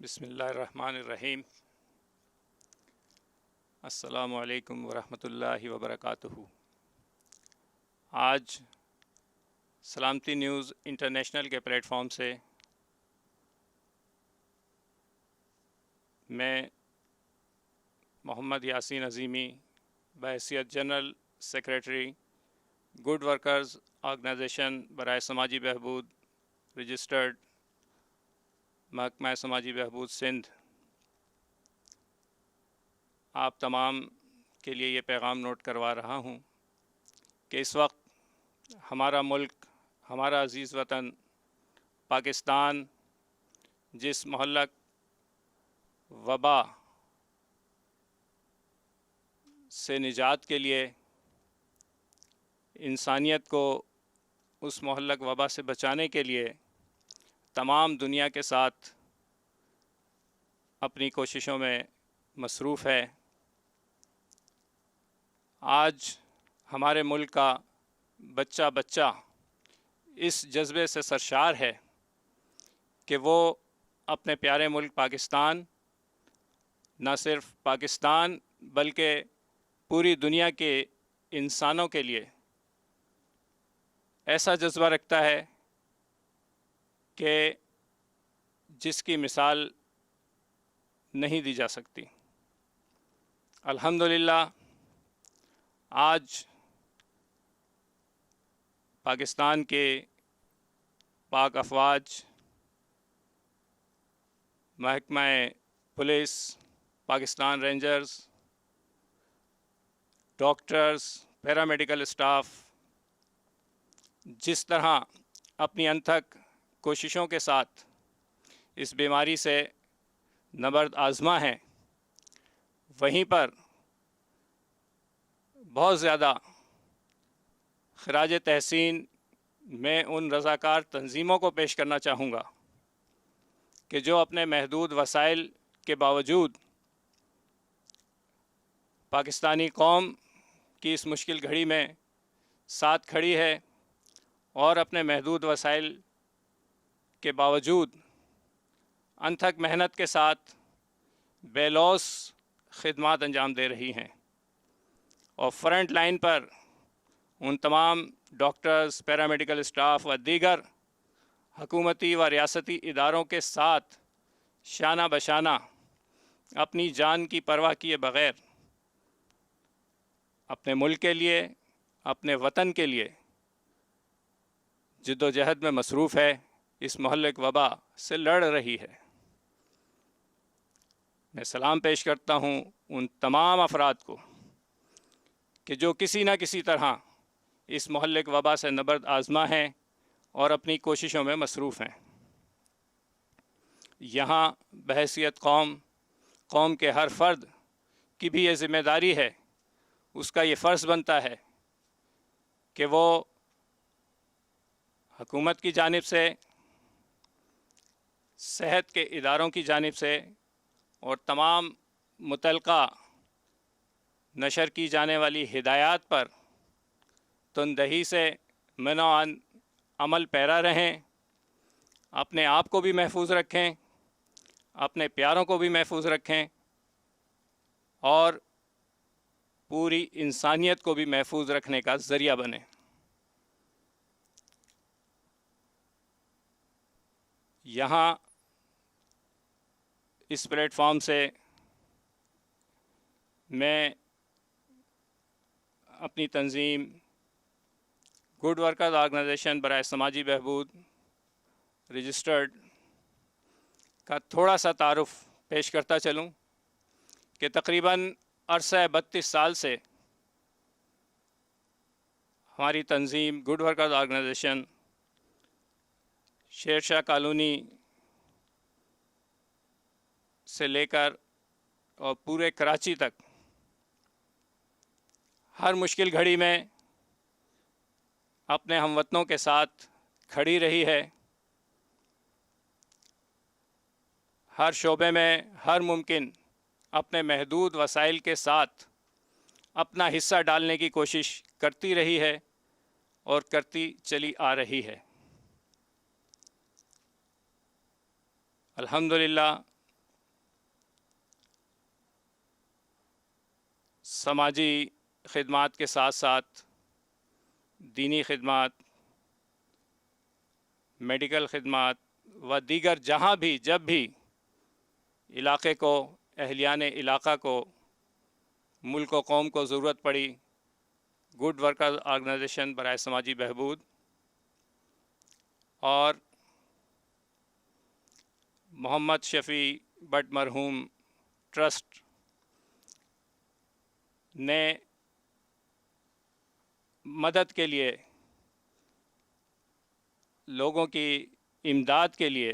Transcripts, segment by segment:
بسم اللہ الرحمن الرحیم۔ السلام علیکم ورحمۃ اللہ وبرکاتہ۔ آج سلامتی نیوز انٹرنیشنل کے پلیٹ فارم سے میں محمد یاسین عظیمی بحیثیت general secretary good workers organisation برائے سماجی بہبود رجسٹرڈ محکمہ سماجی بہبود سندھ آپ تمام کے لیے یہ پیغام نوٹ کروا رہا ہوں کہ اس وقت ہمارا ملک، ہمارا عزیز وطن پاکستان جس مہلک وبا سے نجات کے لیے انسانیت کو اس مہلک وبا سے بچانے کے لیے تمام دنیا کے ساتھ اپنی کوششوں میں مصروف ہے، آج ہمارے ملک کا بچہ بچہ اس جذبے سے سرشار ہے کہ وہ اپنے پیارے ملک پاکستان، نہ صرف پاکستان بلکہ پوری دنیا کے انسانوں کے لیے ایسا جذبہ رکھتا ہے کہ جس کی مثال نہیں دی جا سکتی۔ الحمدللہ آج پاکستان کے پاک افواج، محکمہ police, Pakistan rangers, doctors, paramedical staff جس طرح اپنی انتھک کوششوں کے ساتھ اس بیماری سے نبرد آزما ہیں، وہیں پر بہت زیادہ خراج تحسین میں ان رضاکار تنظیموں کو پیش کرنا چاہوں گا کہ جو اپنے محدود وسائل کے باوجود پاکستانی قوم کی اس مشکل گھڑی میں ساتھ کھڑی ہے اور اپنے محدود وسائل کے باوجود انتھک محنت کے ساتھ بے لوث خدمات انجام دے رہی ہیں، اور فرنٹ لائن پر ان تمام ڈاکٹرز، پیرامیڈیکل اسٹاف و دیگر حکومتی و ریاستی اداروں کے ساتھ شانہ بشانہ اپنی جان کی پرواہ کیے بغیر اپنے ملک کے لیے، اپنے وطن کے لیے جد و جہد میں مصروف ہے، اس مہلک وبا سے لڑ رہی ہے۔ میں سلام پیش کرتا ہوں ان تمام افراد کو کہ جو کسی نہ کسی طرح اس مہلک وبا سے نبرد آزما ہیں اور اپنی کوششوں میں مصروف ہیں۔ یہاں بحیثیت قوم کے ہر فرد کی بھی یہ ذمہ داری ہے، اس کا یہ فرض بنتا ہے کہ وہ حکومت کی جانب سے، صحت کے اداروں کی جانب سے اور تمام متعلقہ نشر کی جانے والی ہدایات پر تندہی سے منوعاً عمل پیرا رہیں، اپنے آپ کو بھی محفوظ رکھیں، اپنے پیاروں کو بھی محفوظ رکھیں اور پوری انسانیت کو بھی محفوظ رکھنے کا ذریعہ بنیں۔ یہاں اس پلیٹ فارم سے میں اپنی تنظیم گڈ ورکرز آرگنائزیشن برائے سماجی بہبود رجسٹرڈ کا تھوڑا سا تعارف پیش کرتا چلوں کہ تقریباً عرصہ 32 سال سے ہماری تنظیم good workers organization Sher Shah colony سے لے کر اور پورے کراچی تک ہر مشکل گھڑی میں اپنے ہم وطنوں کے ساتھ کھڑی رہی ہے، ہر شعبے میں ہر ممکن اپنے محدود وسائل کے ساتھ اپنا حصہ ڈالنے کی کوشش کرتی رہی ہے اور کرتی چلی آ رہی ہے۔ الحمدللہ سماجی خدمات کے ساتھ ساتھ دینی خدمات، میڈیکل خدمات و دیگر جہاں بھی جب بھی علاقے کو، اہلیان علاقہ کو، ملک و قوم کو ضرورت پڑی، گڈ ورکر آرگنائزیشن برائے سماجی بہبود اور محمد شفیع بٹ مرحوم ٹرسٹ نے مدد کے لیے، لوگوں کی امداد کے لیے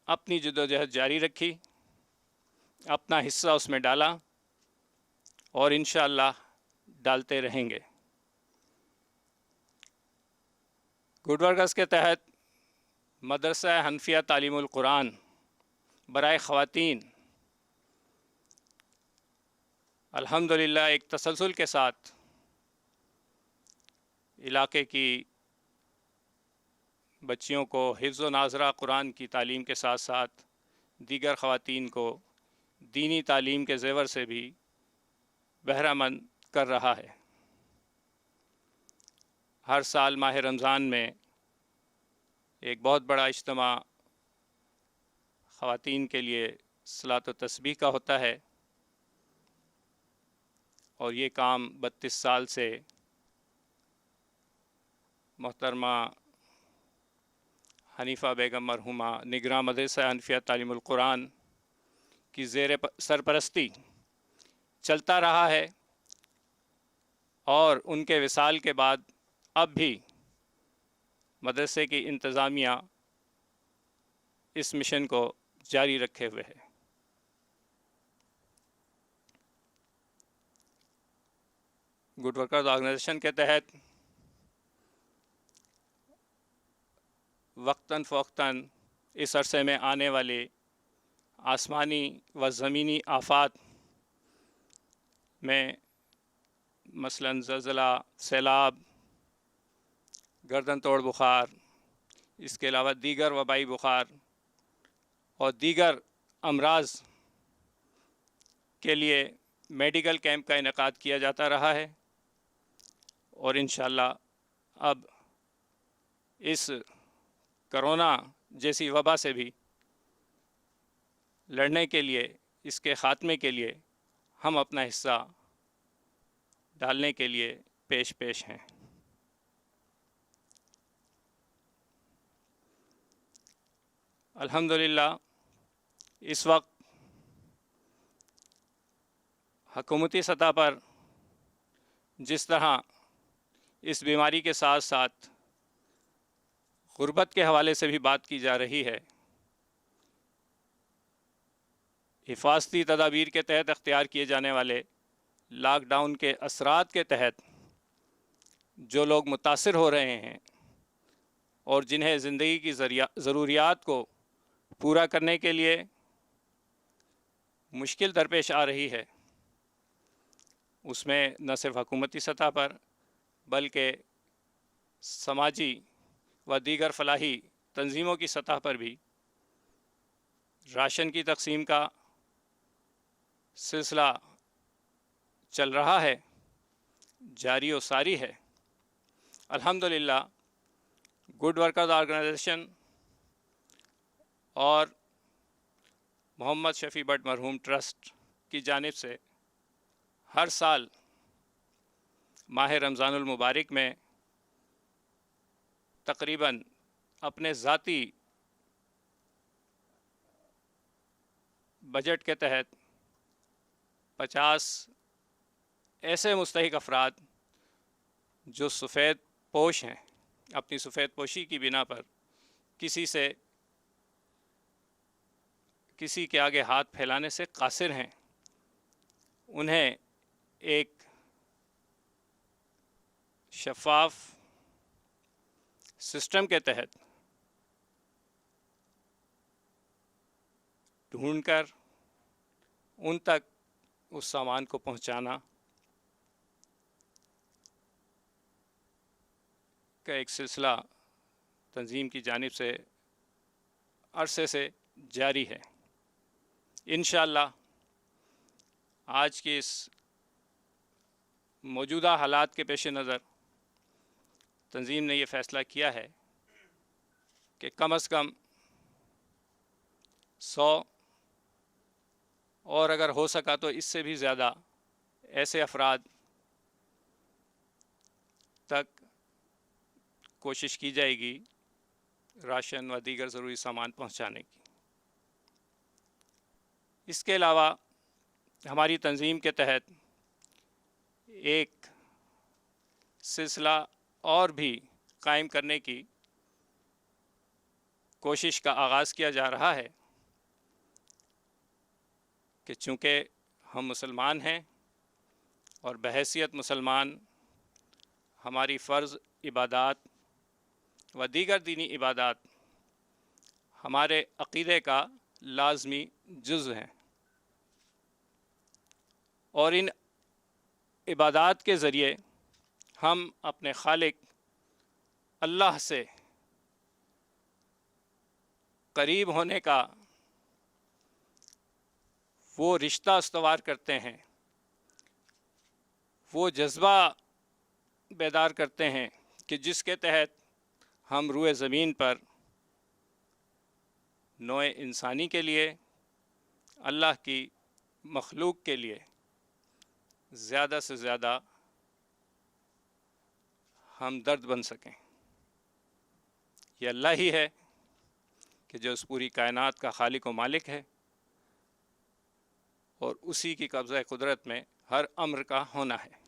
اپنی جدوجہد جاری رکھی، اپنا حصہ اس میں ڈالا اور انشاءاللہ ڈالتے رہیں گے۔ گڈ ورکرز کے تحت مدرسہ حنفیہ تعلیم القرآن برائے خواتین الحمدللہ ایک تسلسل کے ساتھ علاقے کی بچیوں کو حفظ و ناظرہ قرآن کی تعلیم کے ساتھ ساتھ دیگر خواتین کو دینی تعلیم کے زیور سے بھی بہرہ مند کر رہا ہے۔ ہر سال ماہ رمضان میں ایک بہت بڑا اجتماع خواتین کے لیے صلاۃ و تسبیح کا ہوتا ہے، اور یہ کام 32 سال سے محترمہ حنیفہ بیگم مرحومہ نگراں مدرسہ حنفیہ تعلیم القرآن کی زیر سرپرستی چلتا رہا ہے، اور ان کے وصال کے بعد اب بھی مدرسے کی انتظامیہ اس مشن کو جاری رکھے ہوئے ہے۔ گڈ ورکرز آرگنائزیشن کے تحت وقتاً فوقتاً اس عرصے میں آنے والے آسمانی و زمینی آفات میں مثلاً زلزلہ، سیلاب، گردن توڑ بخار، اس کے علاوہ دیگر وبائی بخار اور دیگر امراض کے لیے میڈیکل کیمپ کا انعقاد کیا جاتا رہا ہے، اور انشاءاللہ اب اس کرونا جیسی وبا سے بھی لڑنے کے لیے، اس کے خاتمے کے لیے ہم اپنا حصہ ڈالنے کے لیے پیش ہیں۔ الحمدللہ اس وقت حکومتی سطح پر جس طرح اس بیماری کے ساتھ ساتھ غربت کے حوالے سے بھی بات کی جا رہی ہے، حفاظتی تدابیر کے تحت اختیار کیے جانے والے لاک ڈاؤن کے اثرات کے تحت جو لوگ متاثر ہو رہے ہیں اور جنہیں زندگی کی ضروریات کو پورا کرنے کے لیے مشکل درپیش آ رہی ہے، اس میں نہ صرف حکومتی سطح پر بلکہ سماجی و دیگر فلاحی تنظیموں کی سطح پر بھی راشن کی تقسیم کا سلسلہ چل رہا ہے، جاری و ساری ہے۔ الحمدللہ گڈ ورکرز آرگنائزیشن اور محمد شفیع بٹ مرحوم ٹرسٹ کی جانب سے ہر سال ماہ رمضان المبارک میں تقریباً اپنے ذاتی بجٹ کے تحت 50 ایسے مستحق افراد جو سفید پوش ہیں، اپنی سفید پوشی کی بنا پر کسی کے آگے ہاتھ پھیلانے سے قاصر ہیں، انہیں ایک شفاف سسٹم کے تحت ڈھونڈ کر ان تک اس سامان کو پہنچانا کا ایک سلسلہ تنظیم کی جانب سے عرصے سے جاری ہے۔ انشاءاللہ آج کے اس موجودہ حالات کے پیش نظر تنظیم نے یہ فیصلہ کیا ہے کہ کم از کم 100 اور اگر ہو سکا تو اس سے بھی زیادہ ایسے افراد تک کوشش کی جائے گی راشن و دیگر ضروری سامان پہنچانے کی۔ اس کے علاوہ ہماری تنظیم کے تحت ایک سلسلہ اور بھی قائم کرنے کی کوشش کا آغاز کیا جا رہا ہے کہ چونکہ ہم مسلمان ہیں اور بحیثیت مسلمان ہماری فرض عبادات و دیگر دینی عبادات ہمارے عقیدے کا لازمی جزو ہیں، اور ان عبادات کے ذریعے ہم اپنے خالق اللہ سے قریب ہونے کا وہ رشتہ استوار کرتے ہیں، وہ جذبہ بیدار کرتے ہیں کہ جس کے تحت ہم روئے زمین پر نوع انسانی کے لیے، اللہ کی مخلوق کے لیے زیادہ سے زیادہ ہمدرد بن سکیں۔ یہ اللہ ہی ہے کہ جو اس پوری کائنات کا خالق و مالک ہے، اور اسی کی قبضہ قدرت میں ہر امر کا ہونا ہے۔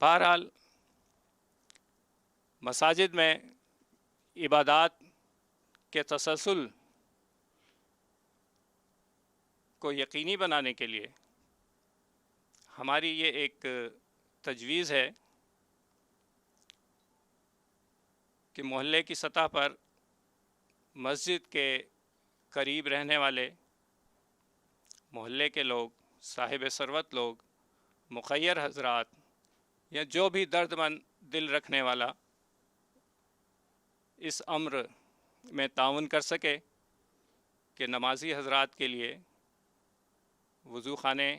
بہرحال مساجد میں عبادات کے تسلسل کو یقینی بنانے کے لیے ہماری یہ ایک تجویز ہے کہ محلے کی سطح پر مسجد کے قریب رہنے والے محلے کے لوگ، صاحب ثروت لوگ، مخیر حضرات یا جو بھی درد مند دل رکھنے والا اس امر میں تعاون کر سکے کہ نمازی حضرات کے لیے وضو خانے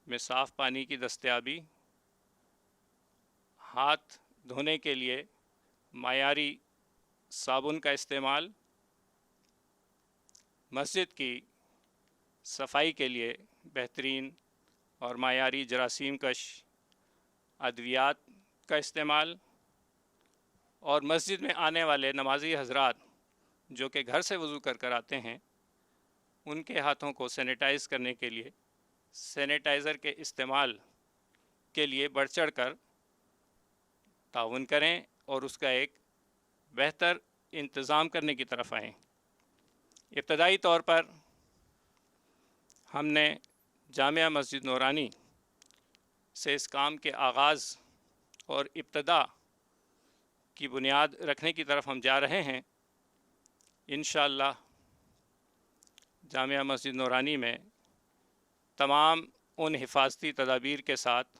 میں صاف پانی کی دستیابی، ہاتھ دھونے کے لیے معیاری صابن کا استعمال، مسجد کی صفائی کے لیے بہترین اور معیاری جراثیم کش ادویات کا استعمال، اور مسجد میں آنے والے نمازی حضرات جو کہ گھر سے وضو کر آتے ہیں ان کے ہاتھوں کو سینیٹائز کرنے کے لیے سینیٹائزر کے استعمال کے لیے بڑھ چڑھ کر تعاون کریں اور اس کا ایک بہتر انتظام کرنے کی طرف آئیں۔ ابتدائی طور پر ہم نے جامعہ مسجد نورانی سے اس کام کے آغاز اور ابتدا کی بنیاد رکھنے کی طرف ہم جا رہے ہیں۔ انشاءاللہ جامعہ مسجد نورانی میں تمام ان حفاظتی تدابیر کے ساتھ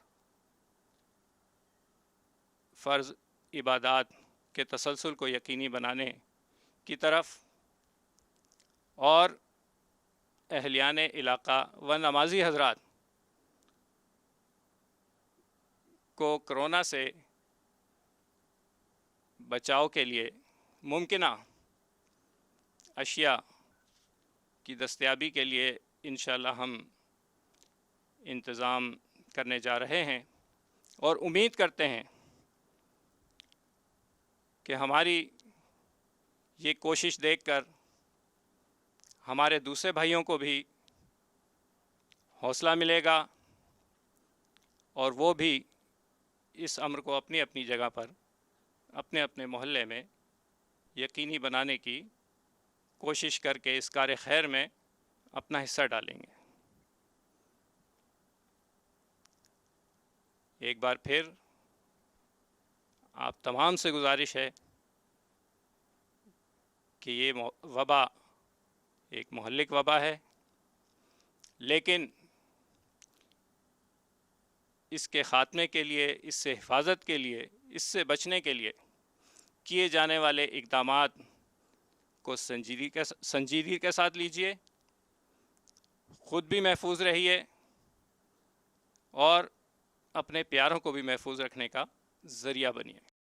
فرض عبادات کے تسلسل کو یقینی بنانے کی طرف اور اہلیان علاقہ و نمازی حضرات کو کرونا سے بچاؤ کے لیے ممکنہ اشیاء کی دستیابی کے لیے انشاءاللہ ہم انتظام کرنے جا رہے ہیں، اور امید کرتے ہیں کہ ہماری یہ کوشش دیکھ کر ہمارے دوسرے بھائیوں کو بھی حوصلہ ملے گا اور وہ بھی اس امر کو اپنی اپنی جگہ پر اپنے اپنے محلے میں یقینی بنانے کی کوشش کر کے اس کار خیر میں اپنا حصہ ڈالیں گے۔ ایک بار پھر آپ تمام سے گزارش ہے کہ یہ وبا ایک مہلک وبا ہے، لیکن اس کے خاتمے کے لیے، اس سے حفاظت کے لیے، اس سے بچنے کے لیے کیے جانے والے اقدامات کو سنجیدگی کے ساتھ لیجئے، خود بھی محفوظ رہیے اور اپنے پیاروں کو بھی محفوظ رکھنے کا ذریعہ بنیے۔